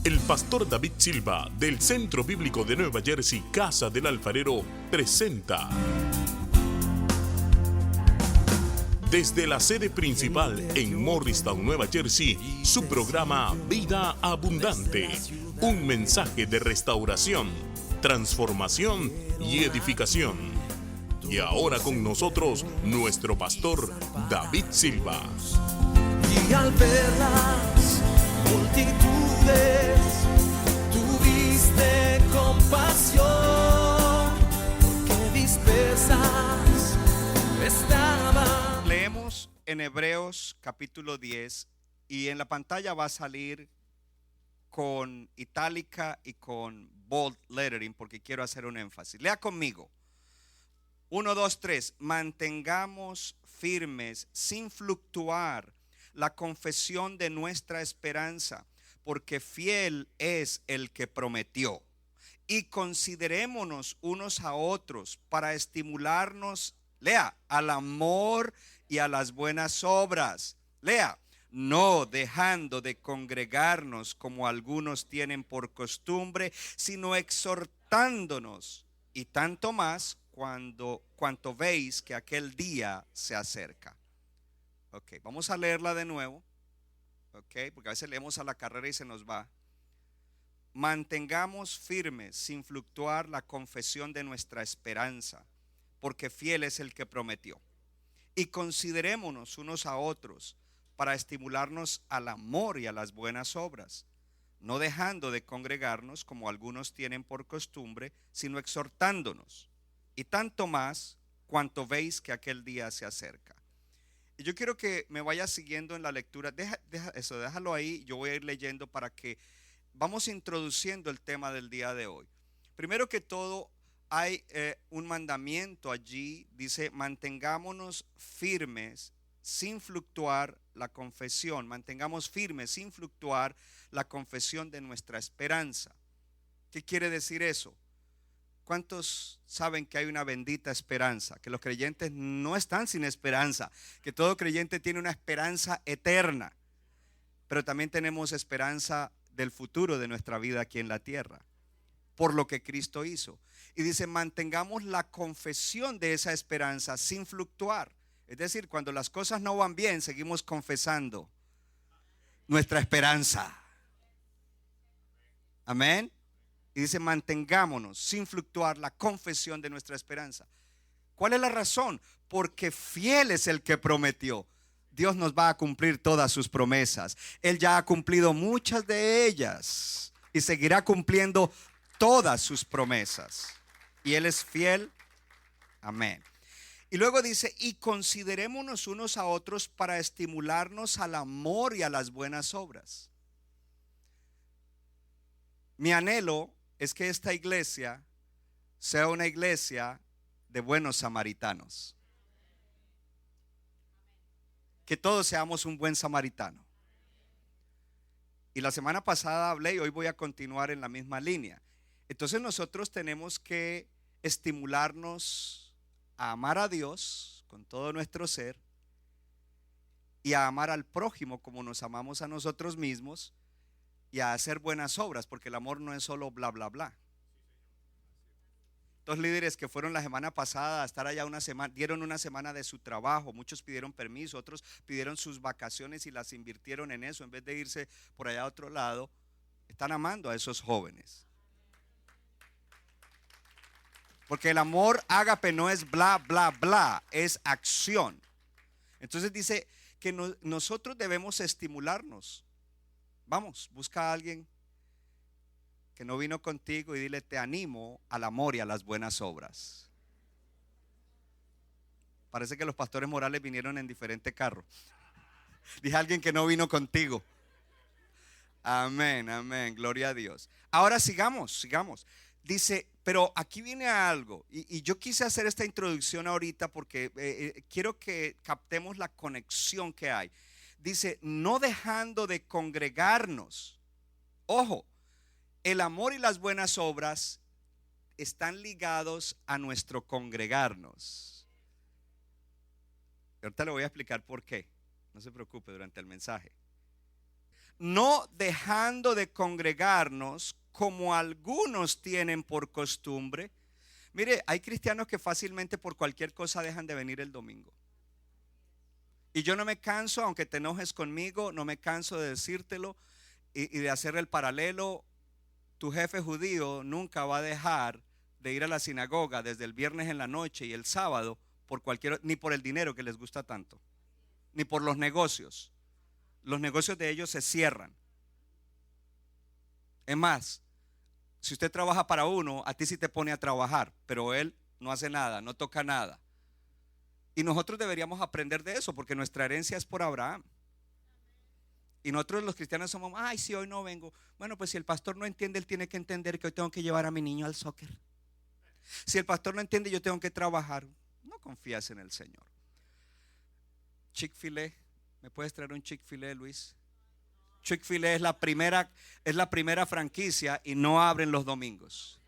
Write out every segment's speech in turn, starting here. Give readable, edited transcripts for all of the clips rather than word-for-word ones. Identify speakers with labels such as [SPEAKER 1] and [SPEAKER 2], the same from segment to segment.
[SPEAKER 1] El pastor David Silva, del Centro Bíblico de Nueva Jersey, Casa del Alfarero, presenta desde la sede principal en Morristown, Nueva Jersey, su programa Vida Abundante. Un mensaje de restauración, transformación y edificación. Y ahora con nosotros, nuestro pastor David Silva.
[SPEAKER 2] Y al ver las multitudes, tuviste compasión, porque dispersas estaban.
[SPEAKER 3] Leemos en Hebreos capítulo 10 y en la pantalla va a salir con itálica y con bold lettering porque quiero hacer un énfasis. Lea conmigo. 1, 2, 3. Mantengamos firmes sin fluctuar la confesión de nuestra esperanza, porque fiel es el que prometió. Y considerémonos unos a otros para estimularnos, lea, al amor y a las buenas obras. Lea, no dejando de congregarnos como algunos tienen por costumbre, sino exhortándonos, y tanto más cuanto veis que aquel día se acerca. Ok, vamos a leerla de nuevo. Ok, porque a veces leemos a la carrera y se nos va. Mantengamos firmes sin fluctuar la confesión de nuestra esperanza, porque fiel es el que prometió. Y considerémonos unos a otros para estimularnos al amor y a las buenas obras, no dejando de congregarnos como algunos tienen por costumbre, sino exhortándonos, y tanto más cuanto veis que aquel día se acerca. Y yo quiero que me vaya siguiendo en la lectura. Déjalo ahí. Yo voy a ir leyendo para que vamos introduciendo el tema del día de hoy. Primero que todo, hay un mandamiento allí. Dice, mantengámonos firmes sin fluctuar la confesión. Mantengamos firmes sin fluctuar la confesión de nuestra esperanza. ¿Qué quiere decir eso? ¿Cuántos saben que hay una bendita esperanza? Que los creyentes no están sin esperanza, que todo creyente tiene una esperanza eterna, pero también tenemos esperanza del futuro de nuestra vida aquí en la tierra, por lo que Cristo hizo. Y dice, mantengamos la confesión de esa esperanza sin fluctuar. Es decir, cuando las cosas no van bien, seguimos confesando nuestra esperanza. Amén. Y dice, mantengámonos sin fluctuar la confesión de nuestra esperanza. ¿Cuál es la razón? Porque fiel es el que prometió. Dios nos va a cumplir todas sus promesas. Él ya ha cumplido muchas de ellas y seguirá cumpliendo todas sus promesas. Y Él es fiel. Amén. Y luego dice, y considerémonos unos a otros para estimularnos al amor y a las buenas obras. Mi anhelo es que esta iglesia sea una iglesia de buenos samaritanos. Que todos seamos un buen samaritano. Y la semana pasada hablé y hoy voy a continuar en la misma línea. Entonces nosotros tenemos que estimularnos a amar a Dios con todo nuestro ser y a amar al prójimo como nos amamos a nosotros mismos, y a hacer buenas obras, porque el amor no es solo bla bla bla. Dos líderes que fueron la semana pasada a estar allá una semana, dieron una semana de su trabajo. Muchos pidieron permiso, otros pidieron sus vacaciones y las invirtieron en eso en vez de irse por allá a otro lado. Están amando a esos jóvenes, porque el amor ágape no es bla bla bla, es acción. Entonces dice que nosotros debemos estimularnos. Vamos, busca a alguien que no vino contigo y dile, te animo al amor y a las buenas obras. Parece que los pastores Morales vinieron en diferente carro. Dije a alguien que no vino contigo. Amén, amén, gloria a Dios. Ahora sigamos. Dice, pero aquí viene algo. Y yo quise hacer esta introducción ahorita porque quiero que captemos la conexión que hay. Dice, no dejando de congregarnos. Ojo, el amor y las buenas obras están ligados a nuestro congregarnos. Ahorita le voy a explicar por qué. No se preocupe durante el mensaje. no dejando de congregarnos como algunos tienen por costumbre. Mire, hay cristianos que fácilmente por cualquier cosa dejan de venir el domingo. Y yo no me canso, aunque te enojes conmigo, no me canso de decírtelo y de hacer el paralelo. Tu jefe judío nunca va a dejar de ir a la sinagoga desde el viernes en la noche y el sábado por ni por el dinero que les gusta tanto, ni por los negocios. Los negocios de ellos se cierran. Es más, si usted trabaja para uno, a ti sí te pone a trabajar, pero él no hace nada, no toca nada. Y nosotros deberíamos aprender de eso, porque nuestra herencia es por Abraham. Y nosotros los cristianos somos, ay, si hoy no vengo. Bueno, pues si el pastor no entiende, él tiene que entender que hoy tengo que llevar a mi niño al soccer. Si el pastor no entiende, yo tengo que trabajar. No confías en el Señor. Chick-fil-A, ¿me puedes traer un Chick-fil-A, Luis? Chick-fil-A es la primera franquicia y no abren los domingos.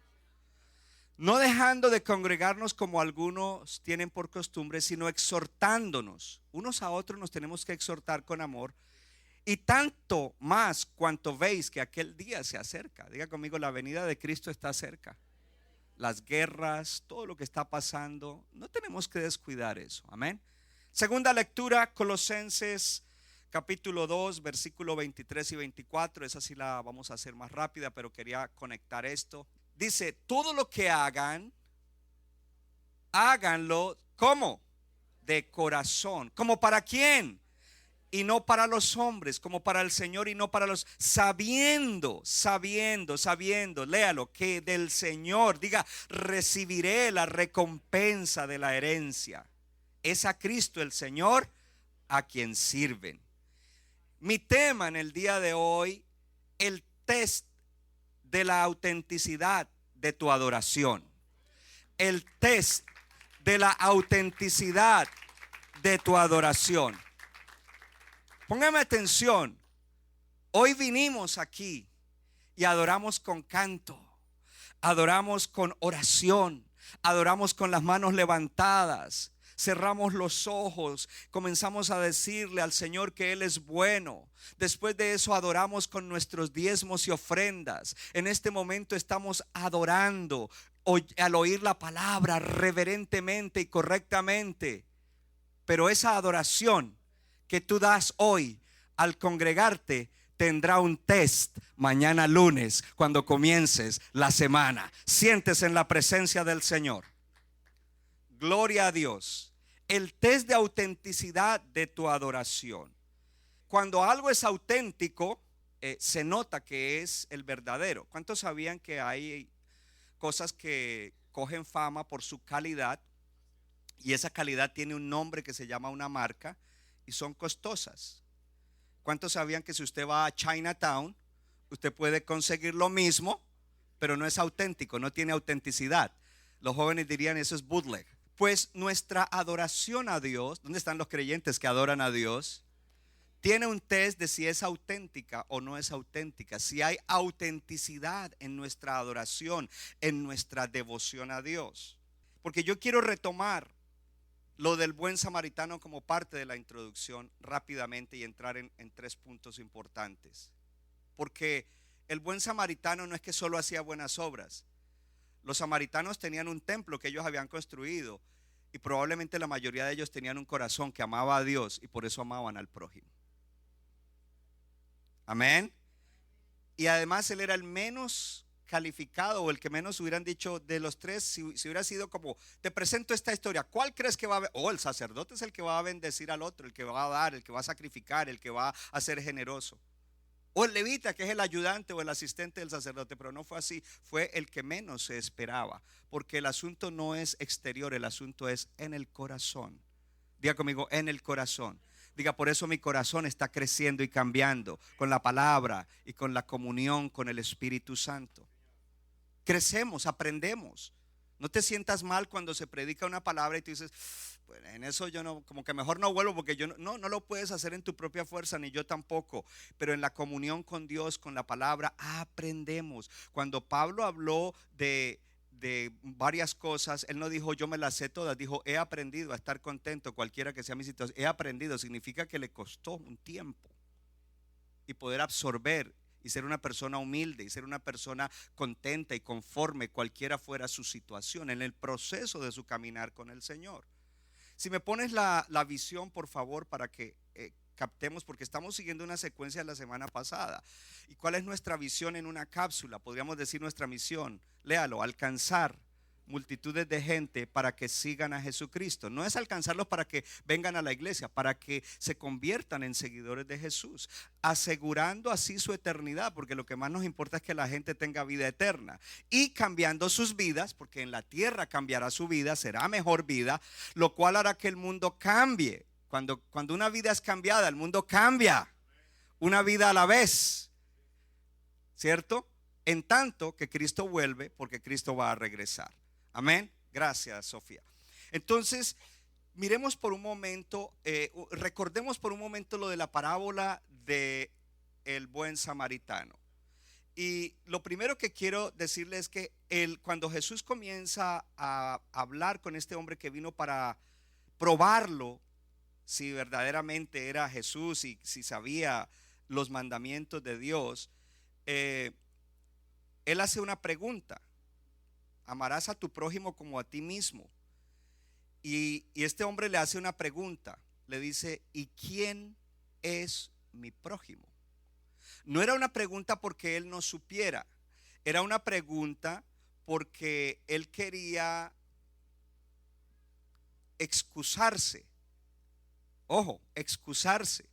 [SPEAKER 3] No dejando de congregarnos como algunos tienen por costumbre, sino exhortándonos. Unos a otros nos tenemos que exhortar con amor. Y tanto más cuanto veis que aquel día se acerca. Diga conmigo, la venida de Cristo está cerca. Las guerras, todo lo que está pasando, no tenemos que descuidar eso. Amén. Segunda lectura, Colosenses capítulo 2, versículo 23 y 24. Esa sí la vamos a hacer más rápida, pero quería conectar esto. Dice, todo lo que hagan, háganlo, ¿cómo? De corazón. ¿Como para quién? Y no para los hombres, como para el Señor y no para los, sabiendo, léalo, que del Señor, diga, recibiré la recompensa de la herencia. Es a Cristo el Señor a quien sirven. Mi tema en el día de hoy, el test de la autenticidad de tu adoración. El test de la autenticidad de tu adoración. Póngame atención. Hoy vinimos aquí y adoramos con canto, adoramos con oración, adoramos con las manos levantadas. Cerramos los ojos, comenzamos a decirle al Señor que Él es bueno. Después de eso adoramos con nuestros diezmos y ofrendas. En este momento estamos adorando al oír la palabra reverentemente y correctamente. Pero esa adoración que tú das hoy al congregarte tendrá un test mañana lunes cuando comiences la semana. Siéntese en la presencia del Señor. Gloria a Dios. El test de autenticidad de tu adoración. Cuando algo es auténtico, se nota que es el verdadero. ¿Cuántos sabían que hay cosas que cogen fama por su calidad? Y esa calidad tiene un nombre que se llama una marca y son costosas. ¿Cuántos sabían que si usted va a Chinatown, usted puede conseguir lo mismo, pero no es auténtico, no tiene autenticidad? Los jóvenes dirían eso es bootleg. Pues nuestra adoración a Dios, ¿dónde están los creyentes que adoran a Dios? Tiene un test de si es auténtica o no es auténtica. Si hay autenticidad en nuestra adoración, en nuestra devoción a Dios. Porque yo quiero retomar lo del buen samaritano como parte de la introducción rápidamente y entrar en 3 puntos importantes. Porque el buen samaritano no es que solo hacía buenas obras. Los samaritanos tenían un templo que ellos habían construido y probablemente la mayoría de ellos tenían un corazón que amaba a Dios y por eso amaban al prójimo. Amén. Y además él era el menos calificado o el que menos hubieran dicho de los 3. Si hubiera sido como, te presento esta historia, ¿cuál crees que va a? El sacerdote es el que va a bendecir al otro, el que va a dar, el que va a sacrificar, el que va a ser generoso. O el levita, que es el ayudante o el asistente del sacerdote, pero no fue así. Fue el que menos se esperaba, porque el asunto no es exterior, el asunto es en el corazón. Diga conmigo, en el corazón. Diga, por eso mi corazón está creciendo y cambiando con la palabra y con la comunión con el Espíritu Santo. Crecemos, aprendemos. No te sientas mal cuando se predica una palabra y tú dices, pues en eso yo no, como que mejor no vuelvo porque yo no lo puedes hacer en tu propia fuerza, ni yo tampoco. Pero en la comunión con Dios, con la palabra, aprendemos. Cuando Pablo habló de varias cosas, él no dijo yo me las sé todas, dijo he aprendido a estar contento cualquiera que sea mi situación. He aprendido, significa que le costó un tiempo. y poder absorber y ser una persona humilde y ser una persona contenta y conforme cualquiera fuera su situación en el proceso de su caminar con el Señor. Si me pones la visión, por favor, para que captemos, porque estamos siguiendo una secuencia de la semana pasada. ¿Y cuál es nuestra visión en una cápsula? Podríamos decir nuestra misión, léalo: alcanzar multitudes de gente para que sigan a Jesucristo. No es alcanzarlos para que vengan a la iglesia, para que se conviertan en seguidores de Jesús, asegurando así su eternidad, porque lo que más nos importa es que la gente tenga vida eterna, y cambiando sus vidas, porque en la tierra cambiará su vida, será mejor vida, lo cual hará que el mundo cambie. Cuando una vida es cambiada, el mundo cambia, una vida a la vez, ¿cierto? En tanto que Cristo vuelve, porque Cristo va a regresar. Amén. Gracias, Sofía. Entonces, miremos por un momento, recordemos por un momento lo de la parábola de el buen samaritano. Y lo primero que quiero decirles es que cuando Jesús comienza a hablar con este hombre que vino para probarlo, si verdaderamente era Jesús y si sabía los mandamientos de Dios, él hace una pregunta: amarás a tu prójimo como a ti mismo. Y este hombre le hace una pregunta, le dice: ¿y quién es mi prójimo? No era una pregunta porque él no supiera, era una pregunta porque él quería excusarse. Ojo, excusarse,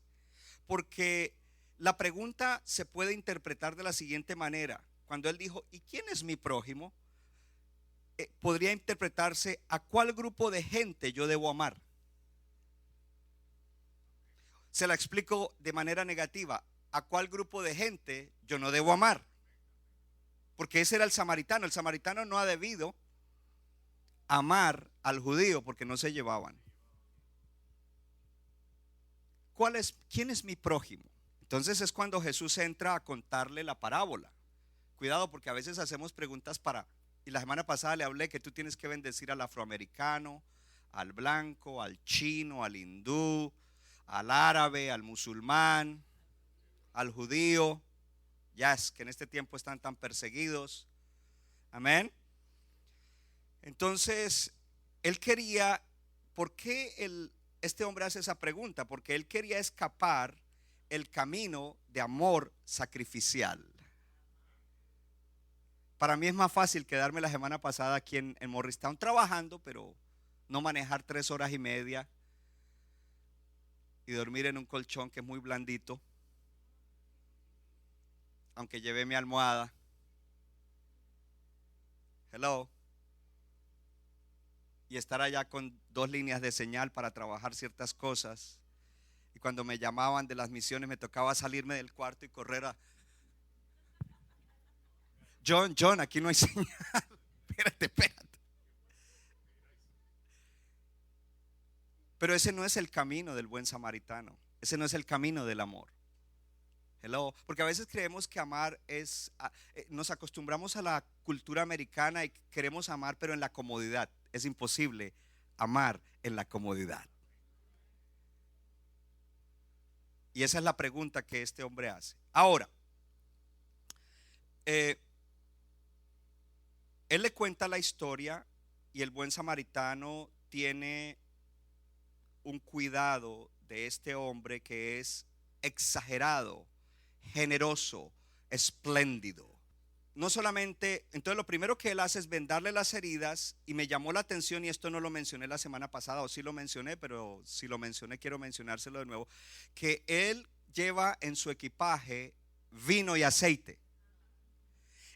[SPEAKER 3] porque la pregunta se puede interpretar de la siguiente manera. Cuando él dijo: ¿y quién es mi prójimo?, podría interpretarse: ¿a cuál grupo de gente yo debo amar? Se la explico de manera negativa: ¿a cuál grupo de gente yo no debo amar? Porque ese era el samaritano. El samaritano no ha debido amar al judío porque no se llevaban. ¿Quién es mi prójimo? Entonces es cuando Jesús entra a contarle la parábola. Cuidado, porque a veces hacemos preguntas y la semana pasada le hablé que tú tienes que bendecir al afroamericano, al blanco, al chino, al hindú, al árabe, al musulmán, al judío. Ya es que en este tiempo están tan perseguidos. Amén. Entonces, él quería, ¿por qué este hombre hace esa pregunta? Porque él quería escapar el camino de amor sacrificial. Para mí es más fácil quedarme la semana pasada aquí en Morristown trabajando, pero no manejar 3 horas y media y dormir en un colchón que es muy blandito, aunque llevé mi almohada. Hello. Y estar allá con 2 líneas de señal para trabajar ciertas cosas. Y cuando me llamaban de las misiones me tocaba salirme del cuarto y correr a... John, aquí no hay señal. Espérate. Pero ese no es el camino del buen samaritano. Ese no es el camino del amor. Hello. Porque a veces creemos que amar es, nos acostumbramos a la cultura americana y queremos amar pero en la comodidad. Es imposible amar en la comodidad. Y esa es la pregunta que este hombre hace. Ahora, él le cuenta la historia y el buen samaritano tiene un cuidado de este hombre que es exagerado, generoso, espléndido. No solamente, entonces lo primero que él hace es vendarle las heridas, y me llamó la atención, y esto no lo mencioné la semana pasada, o sí lo mencioné, pero si lo mencioné quiero mencionárselo de nuevo, que él lleva en su equipaje vino y aceite.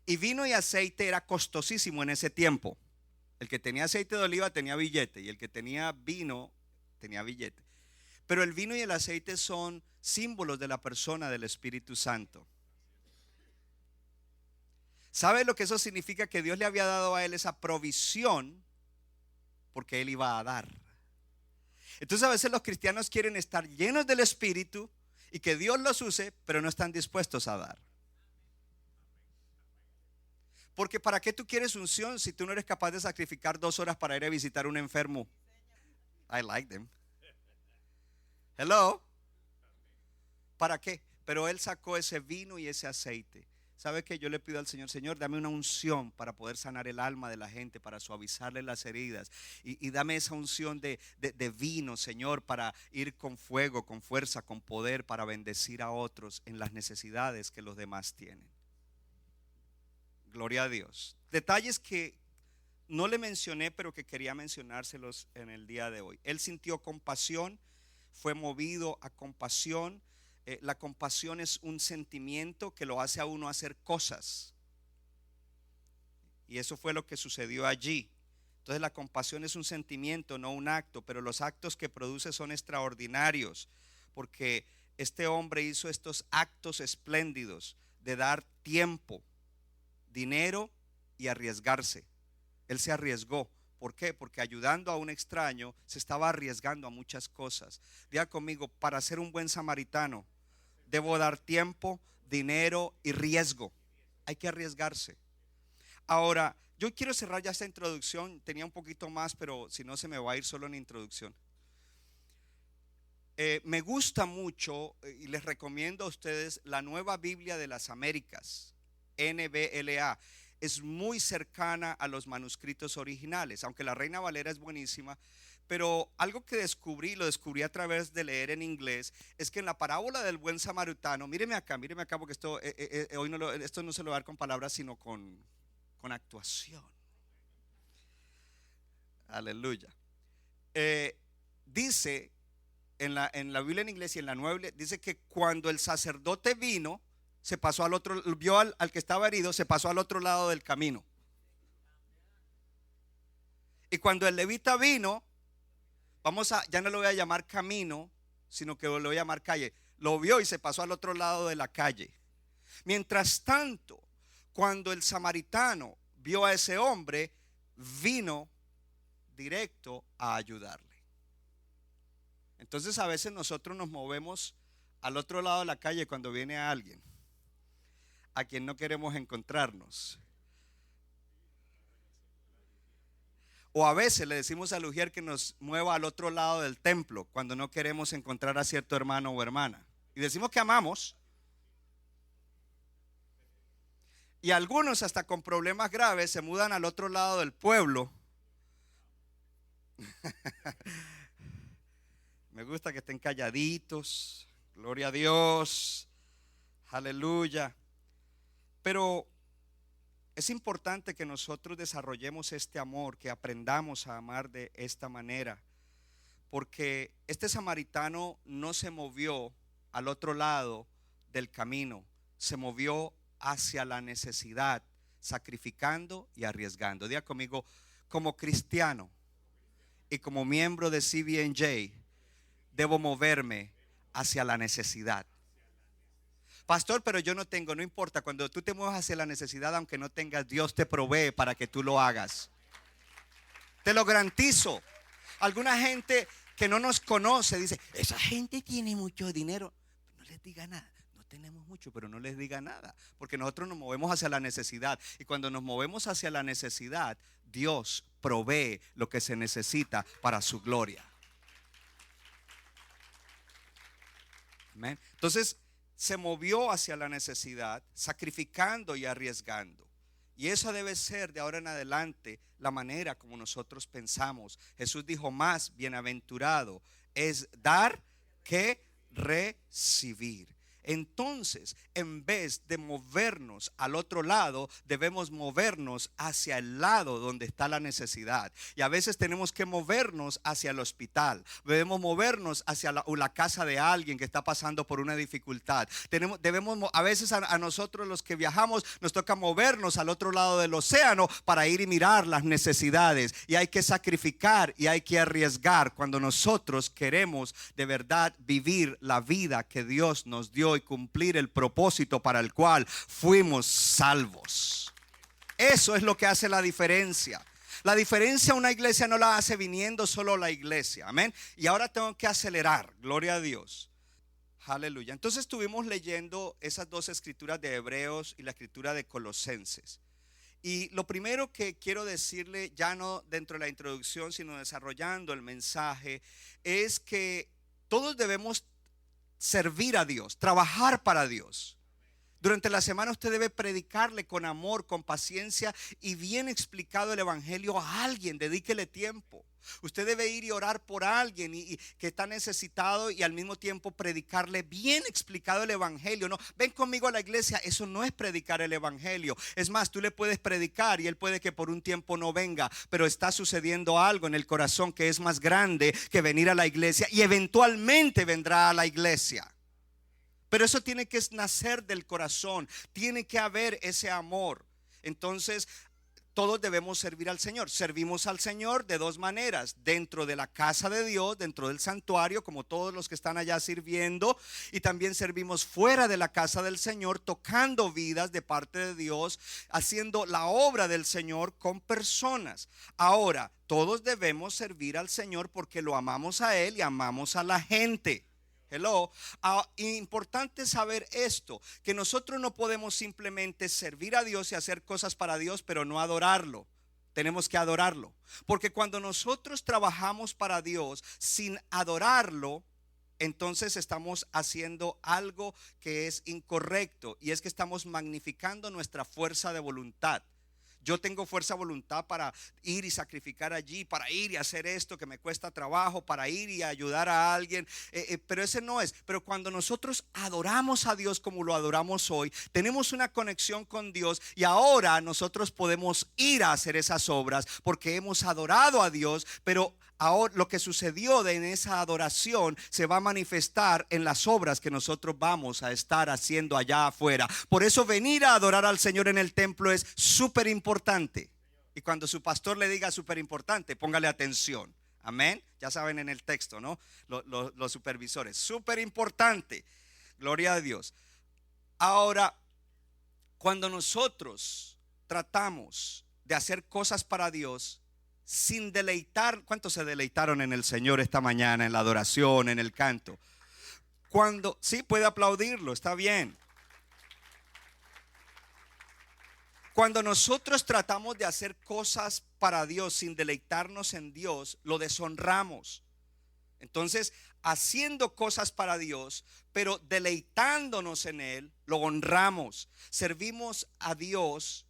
[SPEAKER 3] Y vino y aceite era costosísimo en ese tiempo. El que tenía aceite de oliva tenía billete, y el que tenía vino tenía billete. Pero el vino y el aceite son símbolos de la persona del Espíritu Santo. ¿Sabe lo que eso significa? Que Dios le había dado a él esa provisión porque él iba a dar. Entonces a veces los cristianos quieren estar llenos del Espíritu y que Dios los use, pero no están dispuestos a dar. Porque ¿para qué tú quieres unción si tú no eres capaz de sacrificar 2 horas para ir a visitar a un enfermo? I like them. Hello. ¿Para qué? Pero él sacó ese vino y ese aceite. ¿Sabe qué? Yo le pido al Señor, Señor, dame una unción para poder sanar el alma de la gente, para suavizarle las heridas. Y dame esa unción de vino, Señor, para ir con fuego, con fuerza, con poder, para bendecir a otros en las necesidades que los demás tienen. Gloria a Dios. Detalles que no le mencioné, pero que quería mencionárselos en el día de hoy. Él sintió compasión, fue movido a compasión. La compasión es un sentimiento que lo hace a uno hacer cosas. Y eso fue lo que sucedió allí. Entonces la compasión es un sentimiento, no un acto, pero los actos que produce son extraordinarios, porque este hombre hizo estos actos espléndidos de dar tiempo, dinero y arriesgarse. Él se arriesgó. ¿Por qué? Porque ayudando a un extraño se estaba arriesgando a muchas cosas. Diga conmigo, para ser un buen samaritano debo dar tiempo, dinero y riesgo. Hay que arriesgarse. Ahora, yo quiero cerrar ya esta introducción. Tenía un poquito más, pero si no se me va a ir solo en introducción. Me gusta mucho y les recomiendo a ustedes la Nueva Biblia de las Américas, NBLA. Es muy cercana a los manuscritos originales, aunque la Reina Valera es buenísima. Pero algo que lo descubrí a través de leer en inglés, es que en la parábola del buen samaritano, míreme acá, porque esto hoy esto no se lo va a dar con palabras, sino con actuación. Aleluya. Dice en la Biblia en inglés y en la Nueva Biblia, dice que cuando el sacerdote vino, se pasó al otro, vio al que estaba herido, se pasó al otro lado del camino. Y cuando el levita vino, ya no lo voy a llamar camino, sino que lo voy a llamar calle. Lo vio y se pasó al otro lado de la calle. Mientras tanto, cuando el samaritano vio a ese hombre, vino directo a ayudarle. Entonces a veces nosotros nos movemos al otro lado de la calle cuando viene alguien a quien no queremos encontrarnos. O a veces le decimos al ujier que nos mueva al otro lado del templo cuando no queremos encontrar a cierto hermano o hermana. Y decimos que amamos. Y algunos hasta con problemas graves se mudan al otro lado del pueblo. Me gusta que estén calladitos. Gloria a Dios. Aleluya. Pero es importante que nosotros desarrollemos este amor, que aprendamos a amar de esta manera, porque este samaritano no se movió al otro lado del camino, se movió hacia la necesidad, sacrificando y arriesgando. Diga conmigo, como cristiano y como miembro de CBNJ, debo moverme hacia la necesidad. Pastor, pero yo no tengo, no importa, cuando tú te muevas hacia la necesidad, aunque no tengas, Dios te provee para que tú lo hagas. Te lo garantizo. Alguna gente que no nos conoce dice, esa gente tiene mucho dinero. No les diga nada. No tenemos mucho, pero no les diga nada, porque nosotros nos movemos hacia la necesidad. Y cuando nos movemos hacia la necesidad, Dios provee lo que se necesita para su gloria. Amén. Entonces se movió hacia la necesidad, sacrificando y arriesgando. Y esa debe ser de ahora en adelante la manera como nosotros pensamos. Jesús dijo, más bienaventurado es dar que recibir. Entonces, en vez de movernos al otro lado, debemos movernos hacia el lado donde está la necesidad. Y a veces tenemos que movernos hacia el hospital. Debemos movernos hacia la casa de alguien que está pasando por una dificultad. A veces a nosotros los que viajamos nos toca movernos al otro lado del océano para ir y mirar las necesidades. Y hay que sacrificar y hay que arriesgar cuando nosotros queremos de verdad vivir la vida que Dios nos dio y cumplir el propósito para el cual fuimos salvos. Eso es lo que hace la diferencia. La diferencia una iglesia no la hace viniendo solo la iglesia. Amén. Y ahora tengo que acelerar. Gloria a Dios. Aleluya. Entonces estuvimos leyendo esas dos escrituras de Hebreos y la escritura de Colosenses. Y lo primero que quiero decirle, ya no dentro de la introducción, sino desarrollando el mensaje, es que todos debemos servir a Dios, trabajar para Dios. Durante la semana usted debe predicarle con amor, con paciencia y bien explicado el evangelio a alguien. Dedíquele tiempo. Usted debe ir y orar por alguien y que está necesitado y al mismo tiempo predicarle bien explicado el evangelio. No, ven conmigo a la iglesia. Eso no es predicar el evangelio. Es más, tú le puedes predicar y él puede que por un tiempo no venga, pero está sucediendo algo en el corazón que es más grande que venir a la iglesia y eventualmente vendrá a la iglesia. Pero eso tiene que nacer del corazón, tiene que haber ese amor. Entonces, todos debemos servir al Señor. Servimos al Señor de dos maneras: dentro de la casa de Dios, dentro del santuario, como todos los que están allá sirviendo, y también servimos fuera de la casa del Señor, tocando vidas de parte de Dios, haciendo la obra del Señor con personas. Ahora, todos debemos servir al Señor porque lo amamos a Él y amamos a la gente. Hello. Importante saber esto, que nosotros no podemos simplemente servir a Dios y hacer cosas para Dios, pero no adorarlo. Tenemos que adorarlo, porque cuando nosotros trabajamos para Dios sin adorarlo, entonces estamos haciendo algo que es incorrecto, y es que estamos magnificando nuestra fuerza de voluntad. Yo tengo fuerza de voluntad para ir y sacrificar allí, para ir y hacer esto que me cuesta trabajo, para ir y ayudar a alguien, pero ese no es. Pero cuando nosotros adoramos a Dios como lo adoramos hoy, tenemos una conexión con Dios y ahora nosotros podemos ir a hacer esas obras porque hemos adorado a Dios. Pero ahora lo que sucedió en esa adoración se va a manifestar en las obras que nosotros vamos a estar haciendo allá afuera. Por eso venir a adorar al Señor en el templo es súper importante. Y cuando su pastor le diga súper importante, póngale atención. Amén. Ya saben en el texto, ¿no? Los supervisores. Súper importante. Gloria a Dios. Ahora, cuando nosotros tratamos de hacer cosas para Dios sin deleitar, ¿cuántos se deleitaron en el Señor esta mañana, en la adoración, en el canto? Cuando, sí, puede aplaudirlo, está bien. Cuando nosotros tratamos de hacer cosas para Dios sin deleitarnos en Dios, lo deshonramos. Entonces, haciendo cosas para Dios, pero deleitándonos en Él, lo honramos. Servimos a Dios.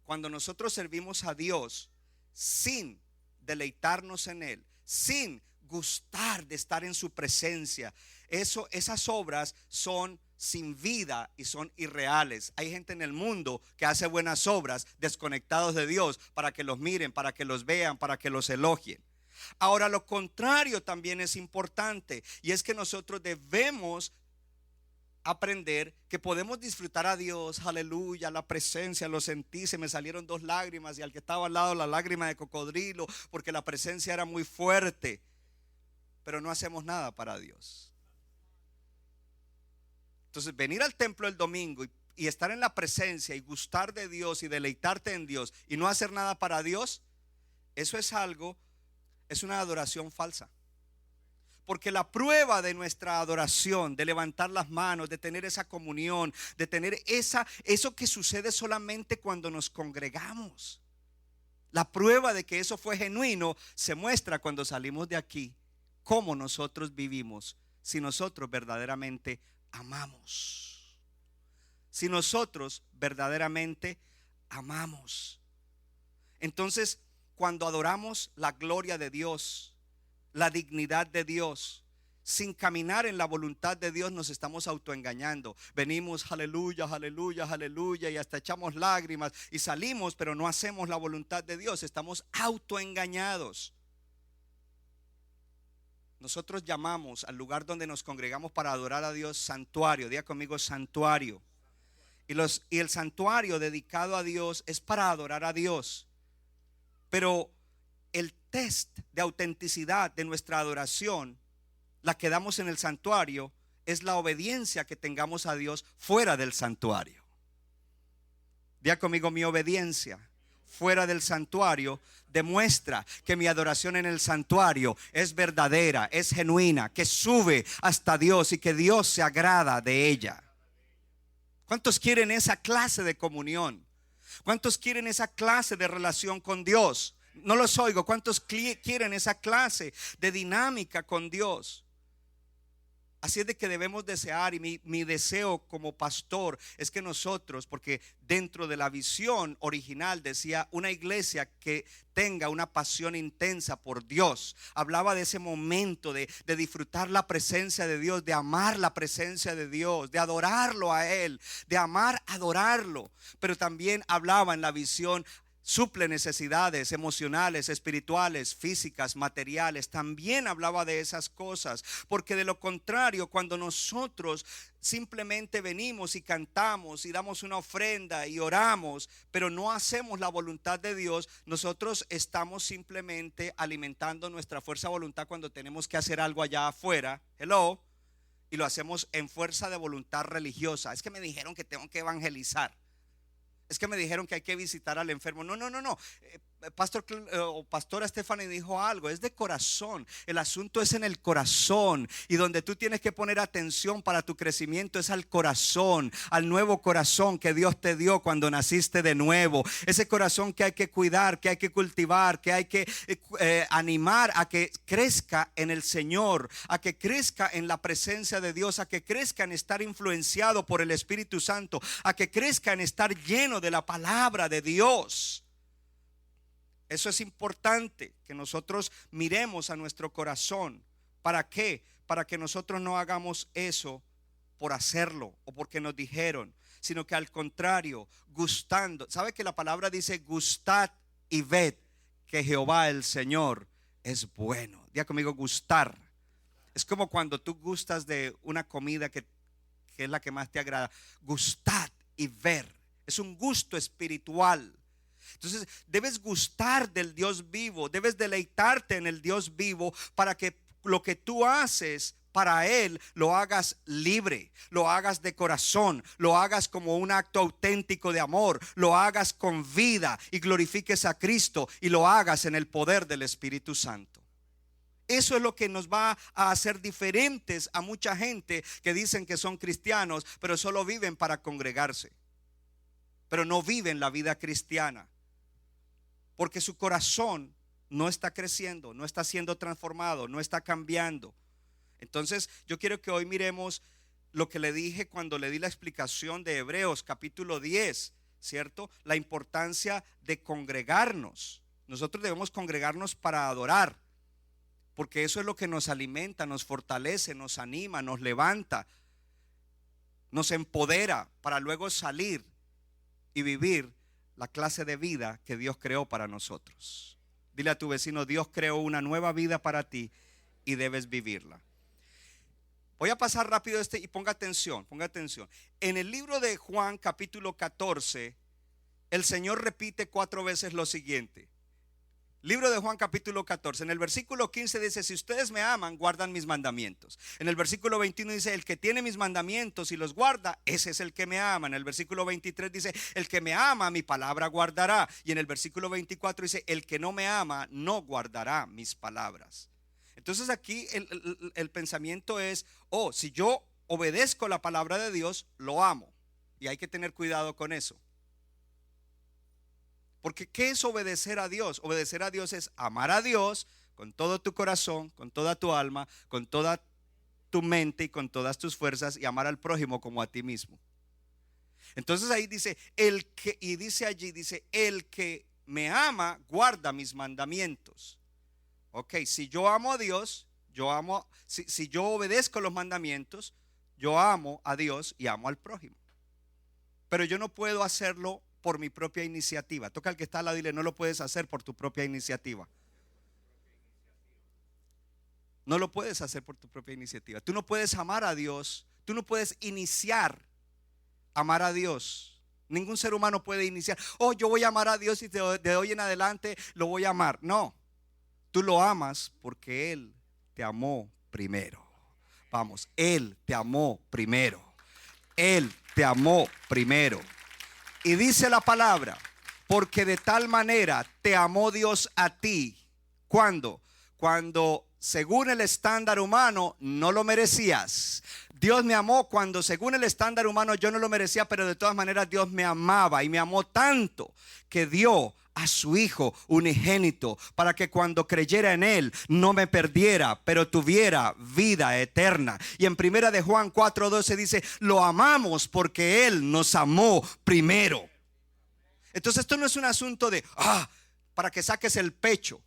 [SPEAKER 3] Cuando nosotros servimos a Dios sin deleitarnos en Él, sin gustar de estar en su presencia, esas obras son sin vida y son irreales. Hay gente en el mundo que hace buenas obras desconectados de Dios para que los miren, para que los vean, para que los elogien. Ahora, lo contrario también es importante, y es que nosotros debemos aprender que podemos disfrutar a Dios, aleluya, la presencia, lo sentí, se me salieron 2 lágrimas, y al que estaba al lado la lágrima de cocodrilo, porque la presencia era muy fuerte, pero no hacemos nada para Dios. Entonces, venir al templo el domingo y estar en la presencia y gustar de Dios y deleitarte en Dios y no hacer nada para Dios, eso es una adoración falsa. Porque la prueba de nuestra adoración, de levantar las manos, de tener esa comunión, de tener eso que sucede solamente cuando nos congregamos, la prueba de que eso fue genuino se muestra cuando salimos de aquí, cómo nosotros vivimos, si nosotros verdaderamente amamos. Si nosotros verdaderamente amamos. Entonces, cuando adoramos la gloria de Dios, la dignidad de Dios, sin caminar en la voluntad de Dios, nos estamos autoengañando. Venimos, aleluya, aleluya, aleluya, y hasta echamos lágrimas y salimos, pero no hacemos la voluntad de Dios. Estamos autoengañados. Nosotros llamamos al lugar donde nos congregamos para adorar a Dios santuario. Diga conmigo, santuario. Y el santuario dedicado a Dios es para adorar a Dios. Pero el test de autenticidad de nuestra adoración, la que damos en el santuario, es la obediencia que tengamos a Dios fuera del santuario. Diga conmigo, mi obediencia fuera del santuario demuestra que mi adoración en el santuario es verdadera, es genuina, que sube hasta Dios y que Dios se agrada de ella. ¿Cuántos quieren esa clase de comunión? ¿Cuántos quieren esa clase de relación con Dios? No los oigo. ¿Cuántos quieren esa clase de dinámica con Dios? Así es de que debemos desear, y mi deseo como pastor es que nosotros, porque dentro de la visión original decía una iglesia que tenga una pasión intensa por Dios. Hablaba de ese momento de disfrutar la presencia de Dios, de amar la presencia de Dios, de adorarlo a Él, de amar, adorarlo. Pero también hablaba en la visión, suple necesidades emocionales, espirituales, físicas, materiales. También hablaba de esas cosas, porque de lo contrario, cuando nosotros simplemente venimos y cantamos y damos una ofrenda y oramos, pero no hacemos la voluntad de Dios, nosotros estamos simplemente alimentando nuestra fuerza de voluntad cuando tenemos que hacer algo allá afuera. Hello. Y lo hacemos en fuerza de voluntad religiosa. Es que me dijeron que tengo que evangelizar. Es que me dijeron que hay que visitar al enfermo. No. Pastora Stephanie dijo algo. Es de corazón. El asunto es en el corazón. Y donde tú tienes que poner atención para tu crecimiento es al corazón, al nuevo corazón que Dios te dio cuando naciste de nuevo. Ese corazón que hay que cuidar, que hay que cultivar, que hay que animar a que crezca en el Señor, a que crezca en la presencia de Dios, a que crezca en estar influenciado por el Espíritu Santo, a que crezca en estar lleno de la palabra de Dios. Eso es importante, que nosotros miremos a nuestro corazón. ¿Para qué? Para que nosotros no hagamos eso por hacerlo o porque nos dijeron, sino que al contrario, gustando. ¿Sabe que la palabra dice gustad y ved que Jehová el Señor es bueno? Diga conmigo, gustar. Es como cuando tú gustas de una comida que es la que más te agrada. Gustad y ver. Es un gusto espiritual. Entonces debes gustar del Dios vivo, debes deleitarte en el Dios vivo para que lo que tú haces para Él lo hagas libre, lo hagas de corazón, lo hagas como un acto auténtico de amor, lo hagas con vida y glorifiques a Cristo y lo hagas en el poder del Espíritu Santo. Eso es lo que nos va a hacer diferentes a mucha gente que dicen que son cristianos, pero solo viven para congregarse, pero no viven la vida cristiana, porque su corazón no está creciendo, no está siendo transformado, no está cambiando. Entonces yo quiero que hoy miremos lo que le dije cuando le di la explicación de Hebreos capítulo 10, ¿cierto? La importancia de congregarnos. Nosotros debemos congregarnos para adorar, porque eso es lo que nos alimenta, nos fortalece, nos anima, nos levanta, nos empodera para luego salir y vivir la clase de vida que Dios creó para nosotros. Dile a tu vecino, Dios creó una nueva vida para ti y debes vivirla. Voy a pasar rápido y ponga atención. En el libro de Juan capítulo 14, el Señor repite 4 veces lo siguiente. Libro de Juan capítulo 14, en el versículo 15 dice: si ustedes me aman, guardan mis mandamientos. En el versículo 21 dice: el que tiene mis mandamientos y los guarda, ese es el que me ama. En el versículo 23 dice: el que me ama, mi palabra guardará. Y en el versículo 24 dice: el que no me ama, no guardará mis palabras. Entonces aquí el pensamiento es: si yo obedezco la palabra de Dios, lo amo. Y hay que tener cuidado con eso. Porque ¿qué es obedecer a Dios? Obedecer a Dios es amar a Dios con todo tu corazón, con toda tu alma, con toda tu mente y con todas tus fuerzas, y amar al prójimo como a ti mismo. Entonces ahí dice, el que me ama guarda mis mandamientos. Ok, si yo amo a Dios, si yo obedezco los mandamientos, yo amo a Dios y amo al prójimo. Pero yo no puedo hacerlo por mi propia iniciativa. Toca al que está al lado y dile: no lo puedes hacer por tu propia iniciativa. No lo puedes hacer por tu propia iniciativa. Tú no puedes amar a Dios. Tú no puedes iniciar amar a Dios. Ningún ser humano puede iniciar: yo voy a amar a Dios y de hoy en adelante lo voy a amar. No, tú lo amas porque Él te amó primero. Vamos, Él te amó primero. Él te amó primero. Y dice la palabra: porque de tal manera te amó Dios a ti. ¿Cuándo? Cuando según el estándar humano no lo merecías. Dios me amó cuando según el estándar humano yo no lo merecía, pero de todas maneras Dios me amaba y me amó tanto que dio a su Hijo unigénito para que cuando creyera en Él no me perdiera, pero tuviera vida eterna. Y en primera de Juan 4:12 dice, lo amamos porque Él nos amó primero. Entonces esto no es un asunto de para que saques el pecho.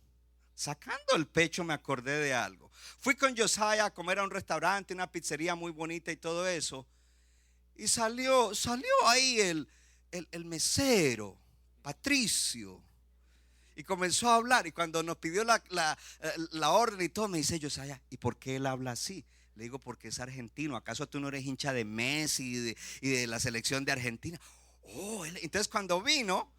[SPEAKER 3] Sacando el pecho me acordé de algo. Fui con Josiah a comer a un restaurante, una pizzería muy bonita y todo eso. Y salió ahí el mesero, Patricio. Y comenzó a hablar. Y cuando nos pidió la orden y todo, me dice Josiah, ¿y por qué él habla así? Le digo, porque es argentino. ¿Acaso tú no eres hincha de Messi y de la selección de Argentina? Entonces cuando vino,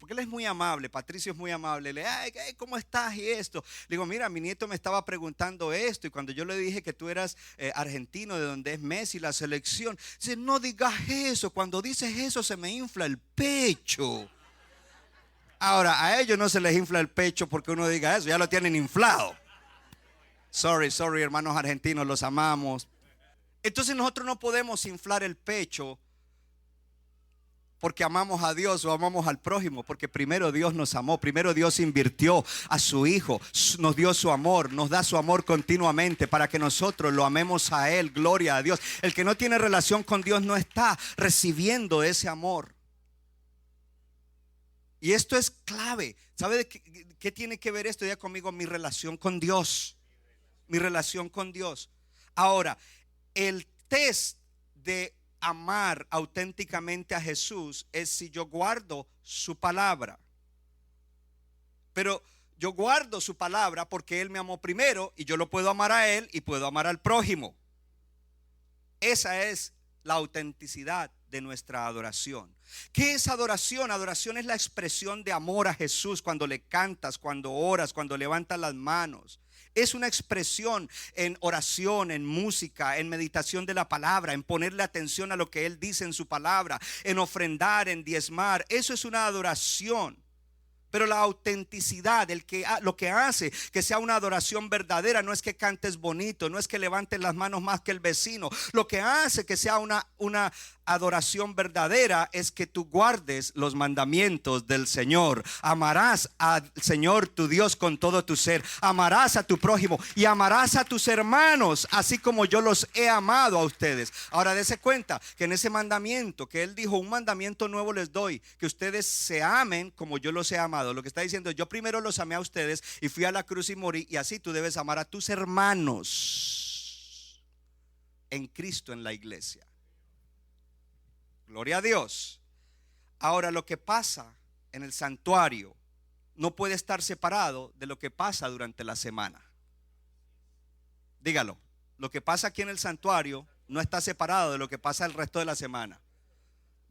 [SPEAKER 3] porque él es muy amable, Patricio es muy amable. Le digo, ¿cómo estás? Y esto. Le digo, mira, mi nieto me estaba preguntando esto. Y cuando yo le dije que tú eras argentino, de donde es Messi, la selección, dice, no digas eso. Cuando dices eso se me infla el pecho. Ahora, a ellos no se les infla el pecho porque uno diga eso, ya lo tienen inflado. Sorry, hermanos argentinos, los amamos. Entonces nosotros no podemos inflar el pecho porque amamos a Dios o amamos al prójimo, porque primero Dios nos amó, primero Dios invirtió a su Hijo, nos dio su amor, nos da su amor continuamente para que nosotros lo amemos a Él. Gloria a Dios. El que no tiene relación con Dios no está recibiendo ese amor. Y esto es clave. ¿Sabe de qué tiene que ver esto ya conmigo? Mi relación con Dios. Mi relación con Dios. Ahora, el test de amar auténticamente a Jesús es si yo guardo su palabra. Pero yo guardo su palabra porque Él me amó primero y yo lo puedo amar a Él y puedo amar al prójimo. Esa es la autenticidad de nuestra adoración. ¿Qué es adoración? Adoración es la expresión de amor a Jesús cuando le cantas, cuando oras, cuando levantas las manos. Es una expresión en oración, en música, en meditación de la palabra, en ponerle atención a lo que Él dice en su palabra, en ofrendar, en diezmar. Eso es una adoración. Pero la autenticidad, lo que hace que sea una adoración verdadera, no es que cantes bonito, no es que levantes las manos más que el vecino. Lo que hace que sea una adoración verdadera es que tú guardes los mandamientos del Señor. Amarás al Señor tu Dios con todo tu ser. Amarás a tu prójimo y amarás a tus hermanos, así como yo los he amado a ustedes. Ahora dése cuenta que en ese mandamiento que Él dijo, un mandamiento nuevo les doy, que ustedes se amen como yo los he amado. Lo que está diciendo, yo primero los amé a ustedes y fui a la cruz y morí, y así tú debes amar a tus hermanos en Cristo, en la iglesia. Gloria a Dios. Ahora, lo que pasa en el santuario no puede estar separado de lo que pasa durante la semana. Dígalo. Lo que pasa aquí en el santuario no está separado de lo que pasa el resto de la semana.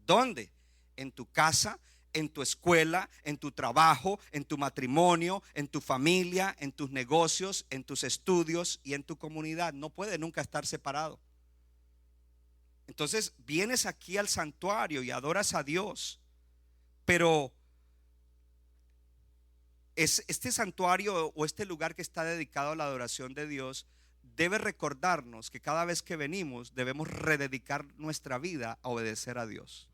[SPEAKER 3] ¿Dónde? En tu casa, en tu escuela, en tu trabajo, en tu matrimonio, en tu familia, en tus negocios, en tus estudios y en tu comunidad. No puede nunca estar separado. Entonces vienes aquí al santuario y adoras a Dios, pero este santuario o este lugar que está dedicado a la adoración de Dios debe recordarnos que cada vez que venimos debemos rededicar nuestra vida a obedecer a Dios.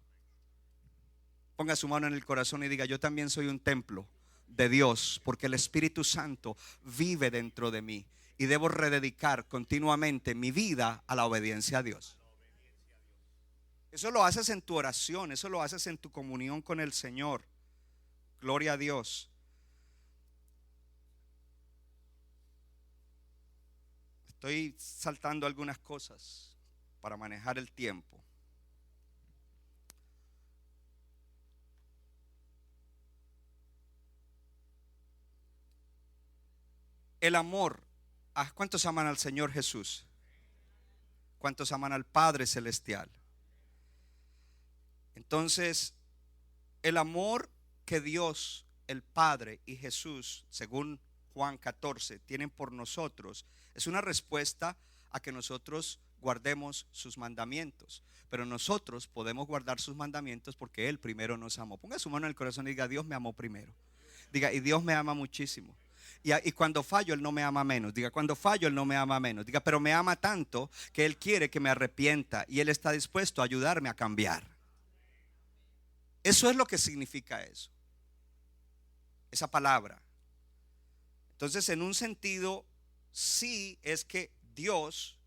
[SPEAKER 3] Ponga su mano en el corazón y diga, yo también soy un templo de Dios, porque el Espíritu Santo vive dentro de mí y debo rededicar continuamente mi vida a la obediencia a Dios. Eso lo haces en tu oración, eso lo haces en tu comunión con el Señor. Gloria a Dios. Estoy saltando algunas cosas para manejar el tiempo. El amor. ¿Cuántos aman al Señor Jesús? ¿Cuántos aman al Padre Celestial? Entonces, el amor que Dios, el Padre y Jesús, según Juan 14, tienen por nosotros, es una respuesta a que nosotros guardemos sus mandamientos. Pero nosotros podemos guardar sus mandamientos porque Él primero nos amó. Ponga su mano en el corazón y diga, Dios me amó primero. Diga, y Dios me ama muchísimo. Y cuando fallo, Él no me ama menos. Diga, cuando fallo, Él no me ama menos. Diga, pero me ama tanto que Él quiere que me arrepienta y Él está dispuesto a ayudarme a cambiar. Eso es lo que significa eso, esa palabra. Entonces, en un sentido, sí, es que Dios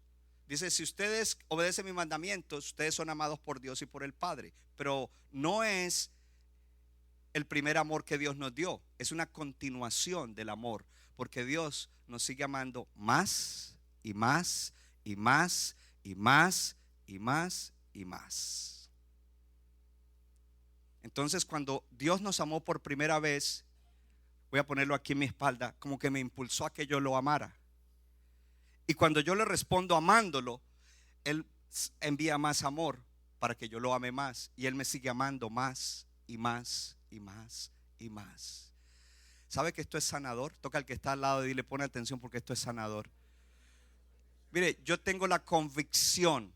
[SPEAKER 3] dice, si ustedes obedecen mis mandamientos, ustedes son amados por Dios y por el Padre. Pero no es el primer amor que Dios nos dio, es una continuación del amor, porque Dios nos sigue amando más y más y más y más y más y más. Entonces, cuando Dios nos amó por primera vez, voy a ponerlo aquí en mi espalda, como que me impulsó a que yo lo amara. Y cuando yo le respondo amándolo, Él envía más amor para que yo lo ame más. Y Él me sigue amando más y más y más y más. ¿Sabe que esto es sanador? Toca al que está al lado y dile, pone atención porque esto es sanador. Mire, yo tengo la convicción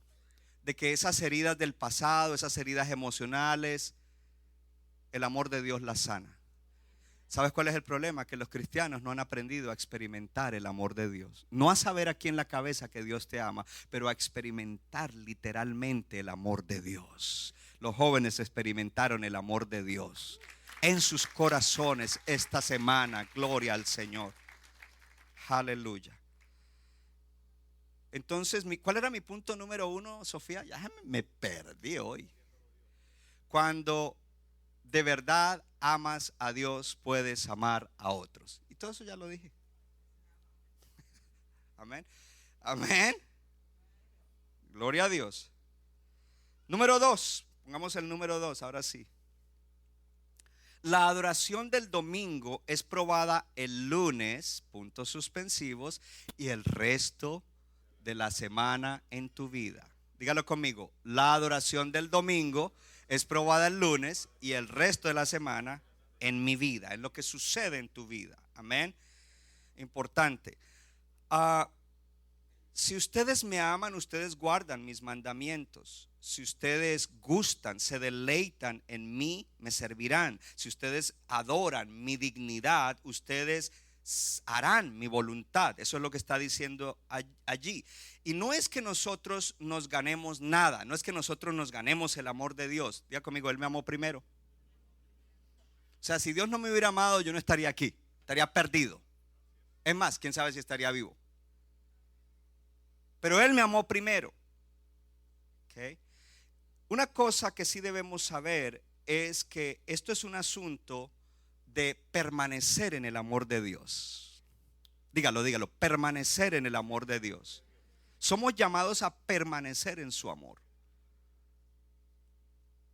[SPEAKER 3] de que esas heridas del pasado, esas heridas emocionales, el amor de Dios las sana. ¿Sabes cuál es el problema? Que los cristianos no han aprendido a experimentar el amor de Dios. No a saber aquí en la cabeza que Dios te ama, pero a experimentar literalmente el amor de Dios. Los jóvenes experimentaron el amor de Dios en sus corazones esta semana. Gloria al Señor. Aleluya. Entonces, ¿cuál era mi punto número 1, Sofía? Ya me perdí hoy. Cuando de verdad amas a Dios, puedes amar a otros. Y todo eso ya lo dije. Amén. Amén. Gloria a Dios. Número 2. Pongamos el número 2, ahora sí. La adoración del domingo es probada el lunes, puntos suspensivos, y el resto de la semana en tu vida. Dígalo conmigo. La adoración del domingo es probada el lunes y el resto de la semana en mi vida, en lo que sucede en tu vida. Amén. Importante. Si ustedes me aman, ustedes guardan mis mandamientos. Si ustedes gustan, se deleitan en mí, me servirán. Si ustedes adoran mi dignidad, ustedes harán mi voluntad. Eso es lo que está diciendo allí. Y no es que nosotros nos ganemos nada, no es que nosotros nos ganemos el amor de Dios. Diga conmigo, Él me amó primero. O sea, si Dios no me hubiera amado, yo no estaría aquí, estaría perdido. Es más, quién sabe si estaría vivo. Pero Él me amó primero. ¿Okay? Una cosa que sí debemos saber es que esto es un asunto de permanecer en el amor de Dios. Dígalo, permanecer en el amor de Dios. Somos llamados a permanecer en su amor.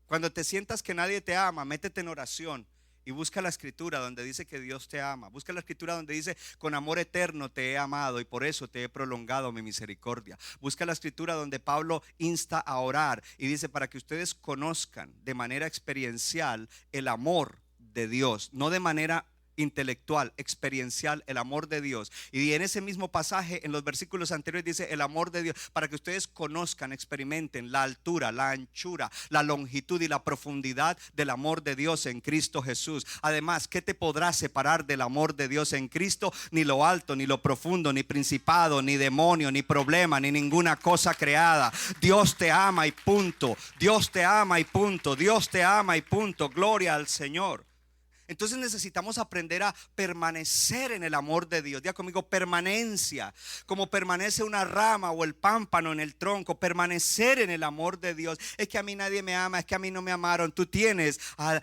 [SPEAKER 3] Cuando te sientas que nadie te ama, métete en oración y busca la escritura donde dice que Dios te ama. Busca la escritura donde dice, con amor eterno te he amado y por eso te he prolongado mi misericordia. Busca la escritura donde Pablo insta a orar y dice, para que ustedes conozcan de manera experiencial el amor de Dios, no de manera intelectual, experiencial, el amor de Dios. Y en ese mismo pasaje, en los versículos anteriores dice el amor de Dios, para que ustedes conozcan, experimenten la altura, la anchura, la longitud y la profundidad del amor de Dios en Cristo Jesús. Además, ¿qué te podrá separar del amor de Dios en Cristo? Ni lo alto, ni lo profundo, ni principado, ni demonio, ni problema, ni ninguna cosa creada. Dios te ama y punto. Dios te ama y punto. Dios te ama y punto. Gloria al Señor. Entonces necesitamos aprender a permanecer en el amor de Dios. Diga conmigo, permanencia. Como permanece una rama o el pámpano en el tronco. Permanecer en el amor de Dios. Es que a mí nadie me ama, es que a mí no me amaron. Tú tienes a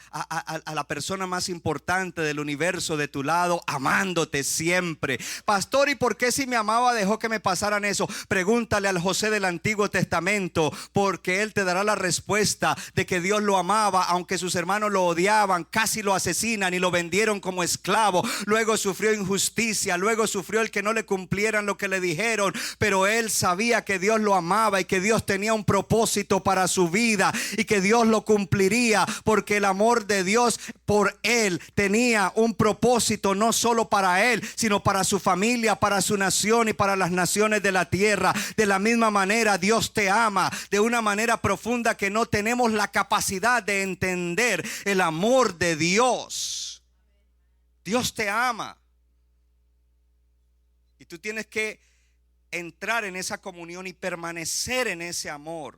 [SPEAKER 3] la persona más importante del universo de tu lado, amándote siempre. Pastor, ¿y por qué si me amaba dejó que me pasaran eso? Pregúntale al José del Antiguo Testamento, porque él te dará la respuesta de que Dios lo amaba, aunque sus hermanos lo odiaban, casi lo asesinaban y lo vendieron como esclavo. Luego sufrió injusticia, luego sufrió el que no le cumplieran lo que le dijeron, pero él sabía que Dios lo amaba y que Dios tenía un propósito para su vida y que Dios lo cumpliría, porque el amor de Dios por él tenía un propósito no solo para él, sino para su familia, para su nación y para las naciones de la tierra. De la misma manera, Dios te ama de una manera profunda que no tenemos la capacidad de entender el amor de Dios. Dios te ama. tú tienes que entrar en esa comunión y permanecer en ese amor.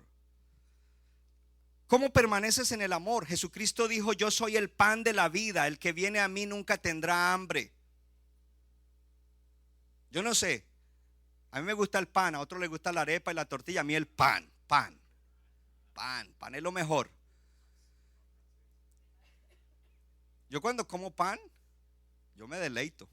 [SPEAKER 3] ¿Cómo permaneces en el amor? Jesucristo dijo: yo soy el pan de la vida, el que viene a mí nunca tendrá hambre. Yo no sé, a mí me gusta el pan, a otros les gusta la arepa y la tortilla, a mí el pan es lo mejor. Yo cuando como pan, yo me deleito.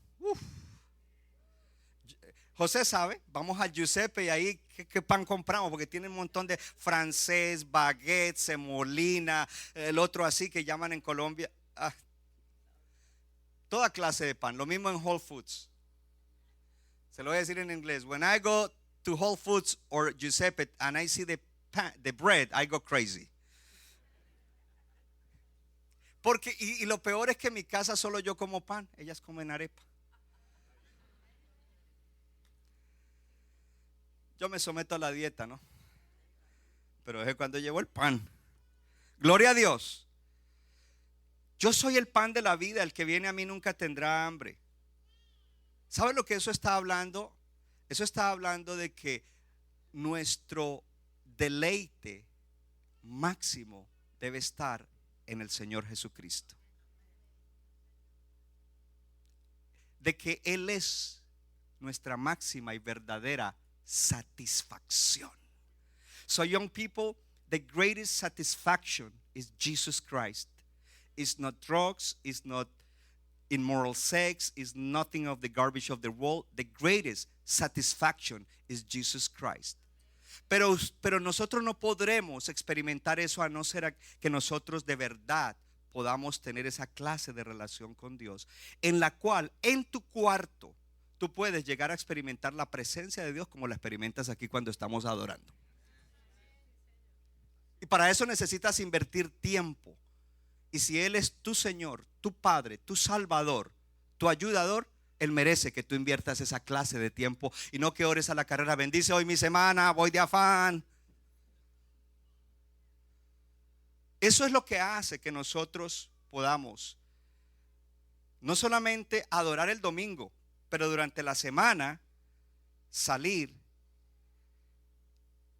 [SPEAKER 3] José sabe, vamos al Giuseppe y ahí ¿qué pan compramos? Porque tiene un montón de francés, baguette, semolina, el otro así que llaman en Colombia. Toda clase de pan, lo mismo en Whole Foods. Se lo voy a decir en inglés. When I go to Whole Foods or Giuseppe and I see the bread, I go crazy. Porque, y lo peor es que en mi casa solo yo como pan, ellas comen arepa. Yo me someto a la dieta, ¿no? Pero es cuando llevo el pan. Gloria a Dios. Yo soy el pan de la vida, el que viene a mí nunca tendrá hambre. ¿Sabe lo que eso está hablando? Eso está hablando de que nuestro deleite máximo debe estar en el Señor Jesucristo. De que Él es nuestra máxima y verdadera satisfacción. So young people, the greatest satisfaction is Jesus Christ. It's not drugs, it's not immoral sex, it's nothing of the garbage of the world. The greatest satisfaction is Jesus Christ. Pero nosotros no podremos experimentar eso a no ser que nosotros de verdad podamos tener esa clase de relación con Dios, en la cual en tu cuarto tú puedes llegar a experimentar la presencia de Dios como la experimentas aquí cuando estamos adorando. Y para eso necesitas invertir tiempo. Y si Él es tu Señor, tu Padre, tu Salvador, tu ayudador, Él merece que tú inviertas esa clase de tiempo y no que ores a la carrera: bendice hoy mi semana, voy de afán. Eso es lo que hace que nosotros podamos no solamente adorar el domingo, pero durante la semana salir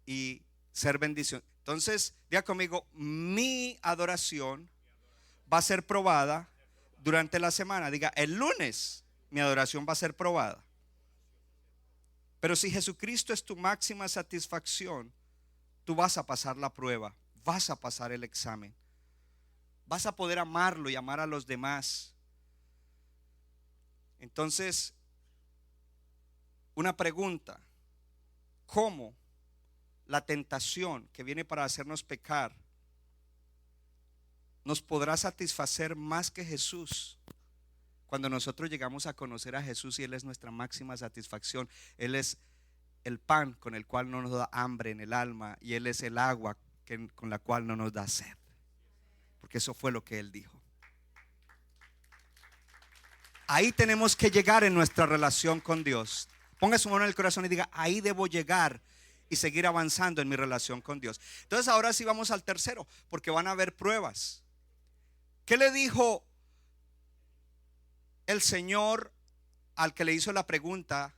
[SPEAKER 3] y ser bendición. Entonces, diga conmigo: mi adoración va a ser probada durante la semana. Diga: el lunes mi adoración va a ser probada. Pero si Jesucristo es tu máxima satisfacción, tú vas a pasar la prueba, vas a pasar el examen, vas a poder amarlo y amar a los demás. Entonces, una pregunta: ¿cómo la tentación que viene para hacernos pecar nos podrá satisfacer más que Jesús? Cuando nosotros llegamos a conocer a Jesús y Él es nuestra máxima satisfacción, Él es el pan con el cual no nos da hambre en el alma, y Él es el agua con la cual no nos da sed, porque eso fue lo que Él dijo. Ahí tenemos que llegar en nuestra relación con Dios. Ponga su mano en el corazón y diga: ahí debo llegar y seguir avanzando en mi relación con Dios. Entonces ahora sí vamos al tercero, porque van a haber pruebas. ¿Qué le dijo el Señor al que le hizo la pregunta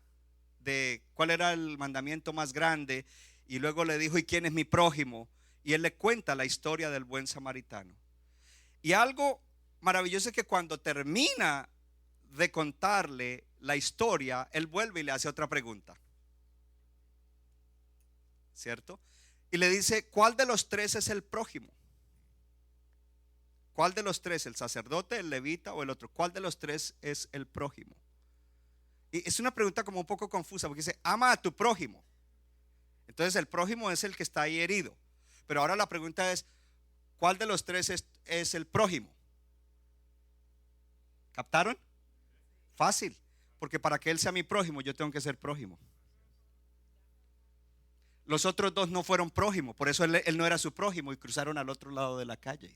[SPEAKER 3] de cuál era el mandamiento más grande? Y luego le dijo: ¿y quién es mi prójimo? Y Él le cuenta la historia del buen samaritano. Y algo maravilloso es que cuando termina de contarle la historia, Él vuelve y le hace otra pregunta, ¿cierto? Y le dice: ¿cuál de los tres es el prójimo? ¿Cuál de los tres? ¿El sacerdote, el levita o el otro? ¿Cuál de los tres es el prójimo? Y es una pregunta como un poco confusa, porque dice: ama a tu prójimo. Entonces el prójimo es el que está ahí herido. Pero ahora la pregunta es: ¿cuál de los tres es el prójimo? ¿Captaron? Fácil, porque para que Él sea mi prójimo yo tengo que ser prójimo. Los otros dos no fueron prójimos, por eso él no era su prójimo y cruzaron al otro lado de la calle.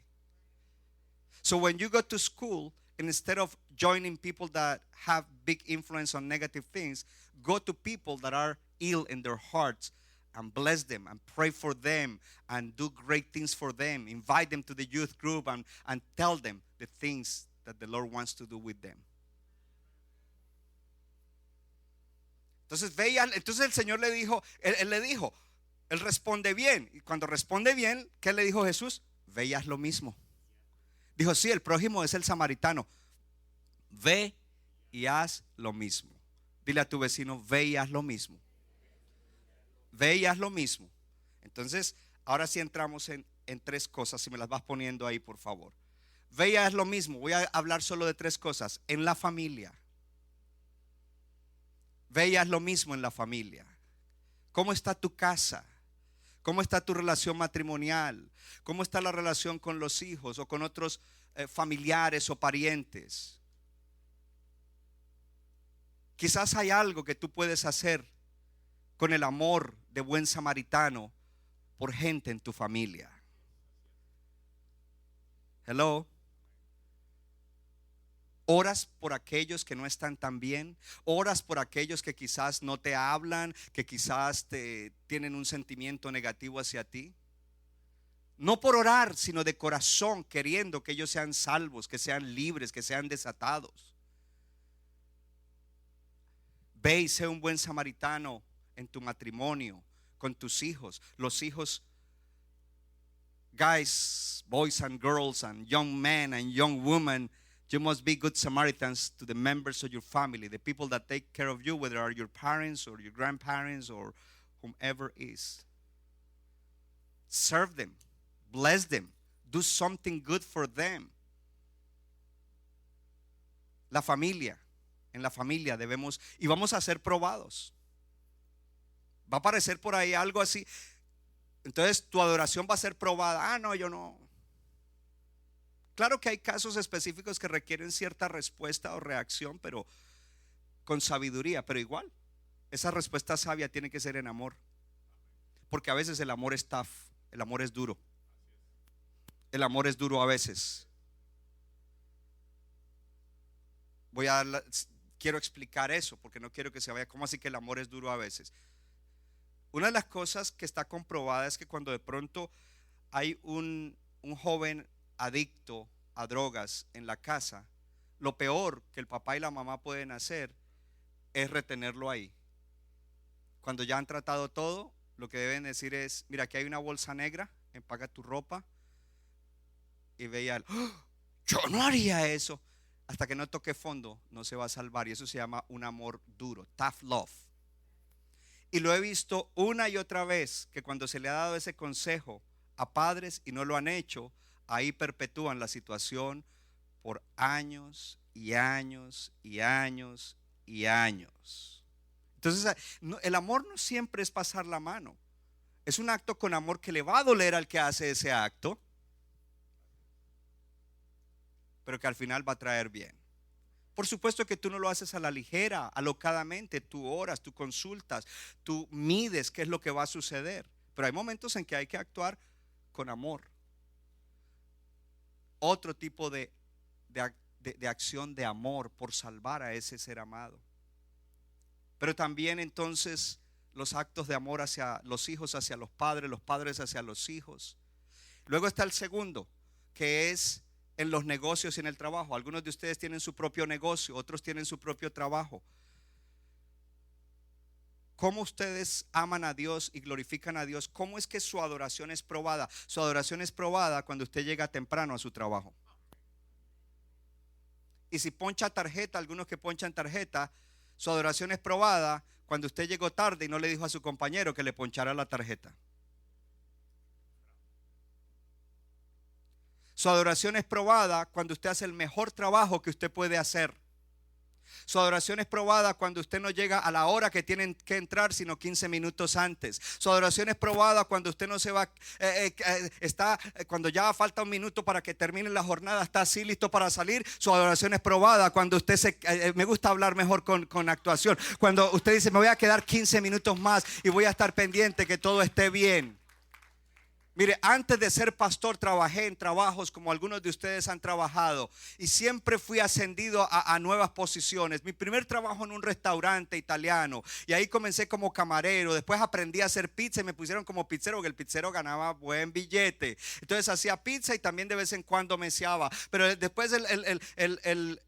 [SPEAKER 3] So when you go to school, instead of joining people that have big influence on negative things, go to people that are ill in their hearts and bless them and pray for them and do great things for them. Invite them to the youth group and tell them the things that the Lord wants to do with them. Entonces el Señor le dijo, él le dijo, él responde bien. Y cuando responde bien, ¿qué le dijo Jesús? Ve y haz lo mismo. Dijo, sí, el prójimo es el samaritano. Ve y haz lo mismo. Dile a tu vecino, ve y haz lo mismo. Ve y haz lo mismo. Entonces, ahora sí entramos en tres cosas. Si me las vas poniendo ahí, por favor. Ve y haz lo mismo. Voy a hablar solo de tres cosas. En la familia. Ve y haz lo mismo en la familia. ¿Cómo está tu casa? ¿Cómo está tu relación matrimonial? ¿Cómo está la relación con los hijos o con otros familiares o parientes? Quizás hay algo que tú puedes hacer con el amor de buen samaritano por gente en tu familia. Hello. Oras por aquellos que no están tan bien. Oras por aquellos que quizás no te hablan, que quizás tienen un sentimiento negativo hacia ti. No por orar, sino de corazón, queriendo que ellos sean salvos, que sean libres, que sean desatados. Ve y sé un buen samaritano en tu matrimonio, con tus hijos. Los hijos, guys, boys and girls and young men and young women, you must be good Samaritans to the members of your family, the people that take care of you, whether are your parents or your grandparents or whomever is. Serve them, bless them, do something good for them. La familia, en la familia debemos, y vamos a ser probados. Va a aparecer por ahí algo así. Entonces tu adoración va a ser probada. Ah, no, yo no. Claro que hay casos específicos que requieren cierta respuesta o reacción, pero con sabiduría. Pero igual, esa respuesta sabia tiene que ser en amor. Porque a veces el amor es tough, el amor es duro. El amor es duro a veces. Quiero explicar eso porque no quiero que se vaya. ¿Cómo así que el amor es duro a veces? Una de las cosas que está comprobada es que cuando de pronto hay un joven adicto a drogas en la casa, lo peor que el papá y la mamá pueden hacer es retenerlo ahí. Cuando ya han tratado todo, lo que deben decir es: mira, aquí hay una bolsa negra, empaca tu ropa. Y veía, ¡oh! Yo no haría eso. Hasta que no toque fondo, no se va a salvar. Y eso se llama un amor duro, tough love. Y lo he visto una y otra vez, que cuando se le ha dado ese consejo a padres y no lo han hecho, ahí perpetúan la situación por años y años y años y años. Entonces, el amor no siempre es pasar la mano. Es un acto con amor que le va a doler al que hace ese acto, pero que al final va a traer bien. Por supuesto que tú no lo haces a la ligera, alocadamente. Tú oras, tú consultas, tú mides qué es lo que va a suceder. Pero hay momentos en que hay que actuar con amor. Otro tipo de acción de amor por salvar a ese ser amado. Pero también entonces los actos de amor hacia los hijos, hacia los padres hacia los hijos. Luego está el segundo, que es en los negocios y en el trabajo. Algunos de ustedes tienen su propio negocio, otros tienen su propio trabajo. ¿Cómo ustedes aman a Dios y glorifican a Dios? ¿Cómo es que su adoración es probada? Su adoración es probada cuando usted llega temprano a su trabajo. Y si poncha tarjeta, algunos que ponchan tarjeta, su adoración es probada cuando usted llegó tarde y no le dijo a su compañero que le ponchara la tarjeta. Su adoración es probada cuando usted hace el mejor trabajo que usted puede hacer. Su adoración es probada cuando usted no llega a la hora que tienen que entrar, sino 15 minutos antes. Su adoración es probada cuando usted no se va, cuando ya falta un minuto para que termine la jornada, está así listo para salir. Su adoración es probada cuando usted me gusta hablar mejor con actuación. Cuando usted dice: me voy a quedar 15 minutos más y voy a estar pendiente que todo esté bien. Mire, antes de ser pastor trabajé en trabajos como algunos de ustedes han trabajado y siempre fui ascendido a nuevas posiciones. Mi primer trabajo en un restaurante italiano y ahí comencé como camarero. Después aprendí a hacer pizza y me pusieron como pizzero porque el pizzero ganaba buen billete. Entonces hacía pizza y también de vez en cuando meseaba. Pero después el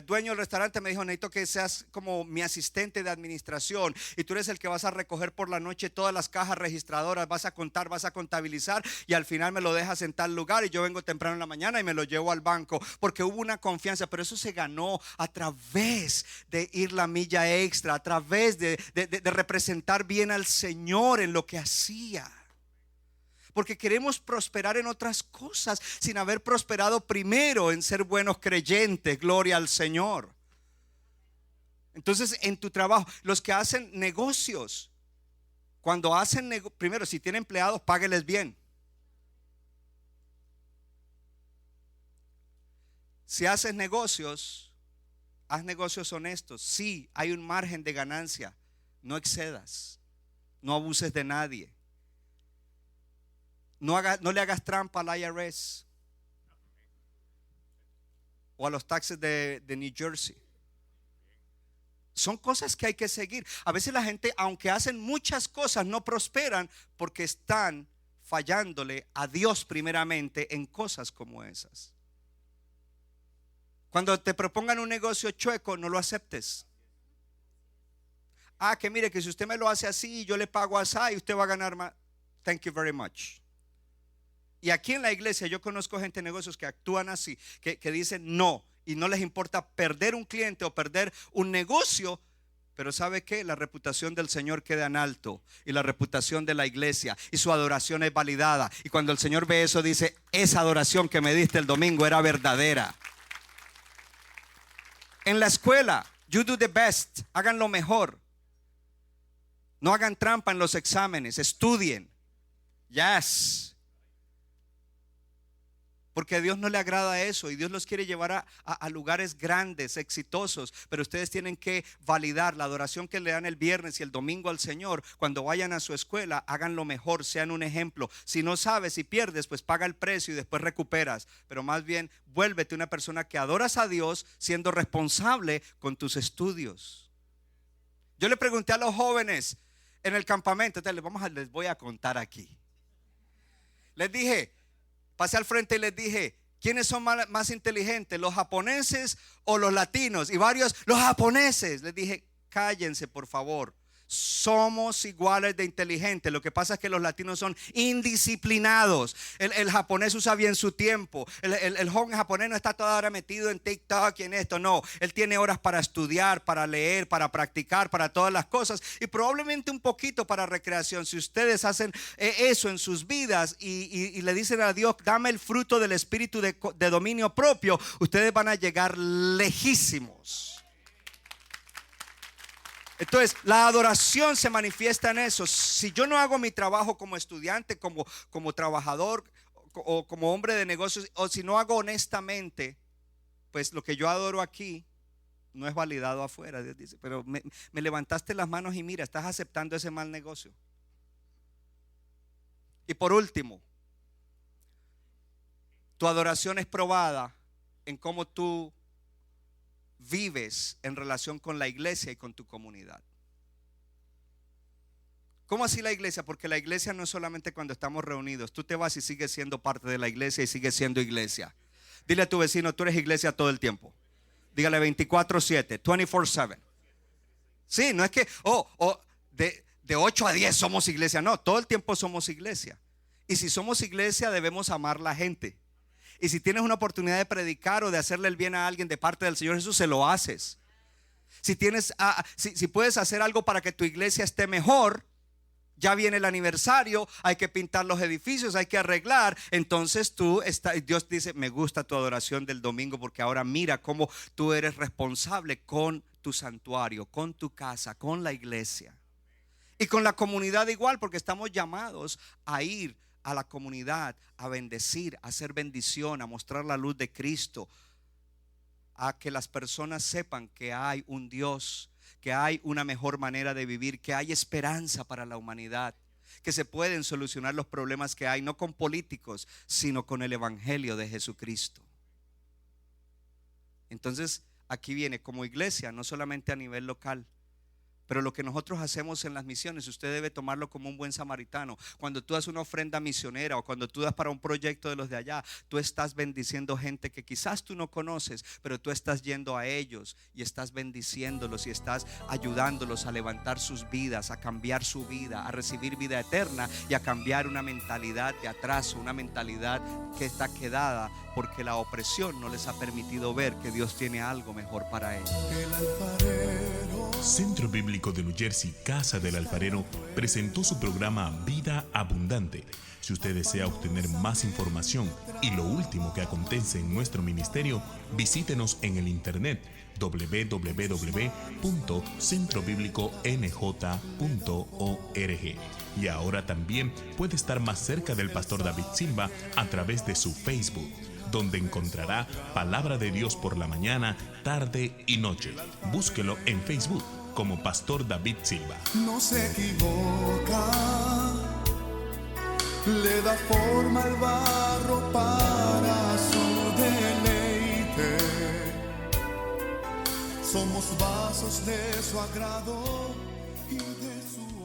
[SPEAKER 3] dueño del restaurante me dijo: necesito que seas como mi asistente de administración y tú eres el que vas a recoger por la noche todas las cajas registradoras, vas a contar, vas a contabilizar y al final me lo dejas en tal lugar y yo vengo temprano en la mañana y me lo llevo al banco, porque hubo una confianza. Pero eso se ganó a través de ir la milla extra, a través de representar bien al Señor en lo que hacía. Porque queremos prosperar en otras cosas sin haber prosperado primero en ser buenos creyentes. Gloria al Señor. Entonces, en tu trabajo, los que hacen negocios, cuando hacen primero, si tienen empleados, págueles bien. Si haces negocios, haz negocios honestos. Sí, hay un margen de ganancia. No excedas. No abuses de nadie. No le hagas trampa al IRS o a los taxes de New Jersey. Son cosas que hay que seguir. A veces la gente, aunque hacen muchas cosas, no prosperan porque están fallándole a Dios primeramente en cosas como esas. Cuando te propongan un negocio chueco, no lo aceptes. Que mire, que si usted me lo hace así, yo le pago así y usted va a ganar más. Thank you very much. Y aquí en la iglesia yo conozco gente de negocios que actúan así, que dicen no, y no les importa perder un cliente o perder un negocio. Pero ¿sabe qué? La reputación del Señor queda en alto, y la reputación de la iglesia, y su adoración es validada. Y cuando el Señor ve eso, dice: esa adoración que me diste el domingo era verdadera. En la escuela, you do the best, hagan lo mejor. No hagan trampa en los exámenes, estudien. Yes. Porque a Dios no le agrada eso, y Dios los quiere llevar a lugares grandes, exitosos. Pero ustedes tienen que validar la adoración que le dan el viernes y el domingo al Señor. Cuando vayan a su escuela, hagan lo mejor, sean un ejemplo. Si no sabes y pierdes, pues paga el precio y después recuperas. Pero más bien, vuélvete una persona que adoras a Dios siendo responsable con tus estudios. Yo le pregunté a los jóvenes en el campamento, entonces les voy a contar aquí. Les dije, pasé al frente y les dije: ¿quiénes son más inteligentes, los japoneses o los latinos? Y varios: los japoneses. Les dije: cállense, por favor. Somos iguales de inteligentes. Lo que pasa es que los latinos son indisciplinados. El japonés usa bien su tiempo. El joven japonés no está toda hora metido en TikTok y en esto. No, él tiene horas para estudiar, para leer, para practicar, para todas las cosas, y probablemente un poquito para recreación. Si ustedes hacen eso en sus vidas y le dicen a Dios: dame el fruto del espíritu de dominio propio, ustedes van a llegar lejísimos. Entonces, la adoración se manifiesta en eso. Si yo no hago mi trabajo como estudiante, como trabajador o como hombre de negocios, o si no hago honestamente, pues lo que yo adoro aquí no es validado afuera. Dios dice: pero me levantaste las manos y mira, estás aceptando ese mal negocio. Y por último, tu adoración es probada en cómo tú vives en relación con la iglesia y con tu comunidad. ¿Cómo así la iglesia? Porque la iglesia no es solamente cuando estamos reunidos. Tú te vas y sigues siendo parte de la iglesia y sigues siendo iglesia. Dile a tu vecino: tú eres iglesia todo el tiempo. Dígale 24/7, 24/7. Sí, no es que de 8 a 10 somos iglesia. No, todo el tiempo somos iglesia. Y si somos iglesia, debemos amar a la gente. Y si tienes una oportunidad de predicar o de hacerle el bien a alguien de parte del Señor Jesús, se lo haces. Si puedes hacer algo para que tu iglesia esté mejor, ya viene el aniversario, hay que pintar los edificios, hay que arreglar. Entonces Dios dice: me gusta tu adoración del domingo, porque ahora mira cómo tú eres responsable con tu santuario, con tu casa, con la iglesia. Y con la comunidad igual, porque estamos llamados a ir a la comunidad, a bendecir, a hacer bendición, a mostrar la luz de Cristo, a que las personas sepan que hay un Dios, que hay una mejor manera de vivir, que hay esperanza para la humanidad. que se pueden solucionar los problemas que hay, no con políticos, sino con el evangelio de Jesucristo. Entonces, aquí viene como iglesia, no solamente a nivel local, pero lo que nosotros hacemos en las misiones, usted debe tomarlo como un buen samaritano. Cuando tú das una ofrenda misionera o cuando tú das para un proyecto de los de allá, tú estás bendiciendo gente que quizás tú no conoces, pero tú estás yendo a ellos y estás bendiciéndolos y estás ayudándolos a levantar sus vidas, a cambiar su vida, a recibir vida eterna y a cambiar una mentalidad de atraso, una mentalidad que está quedada porque la opresión no les ha permitido ver que Dios tiene algo mejor para ellos.
[SPEAKER 1] Centro Bíblico de New Jersey, Casa del Alfarero, presentó su programa Vida Abundante. Si usted desea obtener más información y lo último que acontece en nuestro ministerio, visítenos en el internet www.centrobibliconj.org. Y ahora también puede estar más cerca del pastor David Silva a través de su Facebook, donde encontrará palabra de Dios por la mañana, tarde y noche. Búsquelo en Facebook como Pastor David Silva.
[SPEAKER 2] No se equivoca, le da forma al barro para su deleite. Somos vasos de su agrado y de su